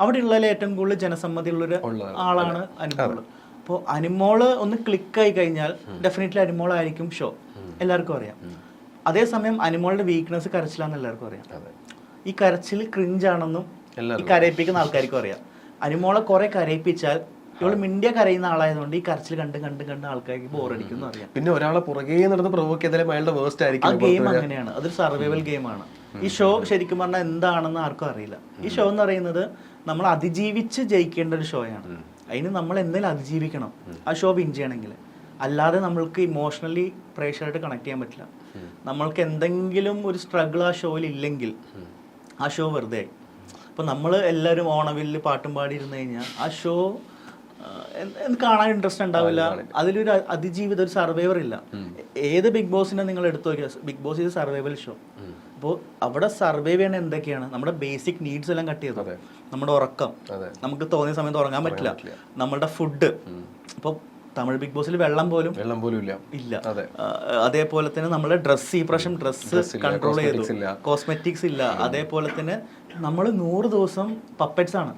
അവിടെയുള്ളതിൽ ഏറ്റവും കൂടുതൽ ജനസമ്മതിയുള്ളൊരു ആളാണ് അനുമോൾ. അപ്പോൾ അനുമോള് ഒന്ന് ക്ലിക്കായി കഴിഞ്ഞാൽ ഡെഫിനറ്റ്ലി അനുമോളായിരിക്കും ഷോ, എല്ലാവർക്കും അറിയാം. അതേസമയം അനുമോളുടെ വീക്ക്നെസ് കരച്ചിലാന്ന് എല്ലാവർക്കും അറിയാം. ഈ കരച്ചിൽ ക്രിഞ്ചാണെന്നും ഈ കരയിപ്പിക്കുന്ന ആൾക്കാർക്കും അറിയാം. അനുമോളെ കുറെ കരയിപ്പിച്ചാൽ ഇവള് മിണ്ടിയ കരയുന്ന ആളായതുകൊണ്ട് ഈ കരച്ചിൽ കണ്ട് ആൾക്കാർക്ക് ബോറടിക്കുന്നു അറിയാം. പിന്നെ ഒരാളെ പുറകെ നടന്ന് പ്രൊവോക്ക് ചെയ്താലും അയാളുടെ വേസ്റ്റ് ആയിരിക്കും. ആ ഗെയിം അങ്ങനെയാണ്, അതൊരു സർവൈവൽ ഗെയിമാണ്. ഈ ഷോ ശരിക്കും പറഞ്ഞാൽ എന്താണെന്ന് ആർക്കും അറിയില്ല. ഈ ഷോ എന്ന് പറയുന്നത് നമ്മൾ അതിജീവിച്ച് ജയിക്കേണ്ട ഒരു ഷോയാണ്. അതിന് നമ്മൾ എന്തെങ്കിലും അതിജീവിക്കണം ആ ഷോ വിൻ ചെയ്യണമെങ്കിൽ. അല്ലാതെ നമ്മൾക്ക് ഇമോഷണലി പ്രേക്ഷകരായിട്ട് കണക്ട് ചെയ്യാൻ പറ്റില്ല. നമ്മൾക്ക് എന്തെങ്കിലും ഒരു സ്ട്രഗിൾ ആ ഷോയിൽ ഇല്ലെങ്കിൽ ആ ഷോ വെറുതെ. അപ്പോൾ നമ്മൾ എല്ലാവരും ഓണവില്ല് പാട്ടും പാടി ഇരുന്ന് കഴിഞ്ഞാൽ ആ ഷോ കാണാൻ ഇൻട്രസ്റ്റ് ഉണ്ടാവില്ല. അതിലൊരു അതിജീവിതം, ഒരു സർവൈവർ ഇല്ല. ഏത് ബിഗ് ബോസിനെ നിങ്ങൾ എടുത്തു നോക്കിയാൽ ബിഗ് ബോസ് ഇത് സർവൈവൽ ഷോ. അപ്പോൾ അവിടെ സർവൈവ് ചെയ്യണ എന്തൊക്കെയാണ്? നമ്മുടെ ബേസിക് നീഡ്സ് എല്ലാം കട്ട് ചെയ്തത്. നമ്മുടെ ഉറക്കം, നമുക്ക് തോന്നിയ സമയത്ത് ഉറങ്ങാൻ പറ്റില്ല. നമ്മുടെ ഫുഡ്, ഇപ്പോൾ തമിഴ് ബിഗ് ബോസിൽ വെള്ളം പോലും ഇല്ല. അതേപോലെ തന്നെ നമ്മുടെ ഡ്രസ്സ്, ഈ പ്രാവശ്യം ഡ്രസ്സ് കൺട്രോൾ ചെയ്തു, കോസ്മെറ്റിക്സ് ഇല്ല. അതേപോലെ തന്നെ നമ്മൾ 100 ദിവസം പപ്പറ്റ്സ് ആണ്.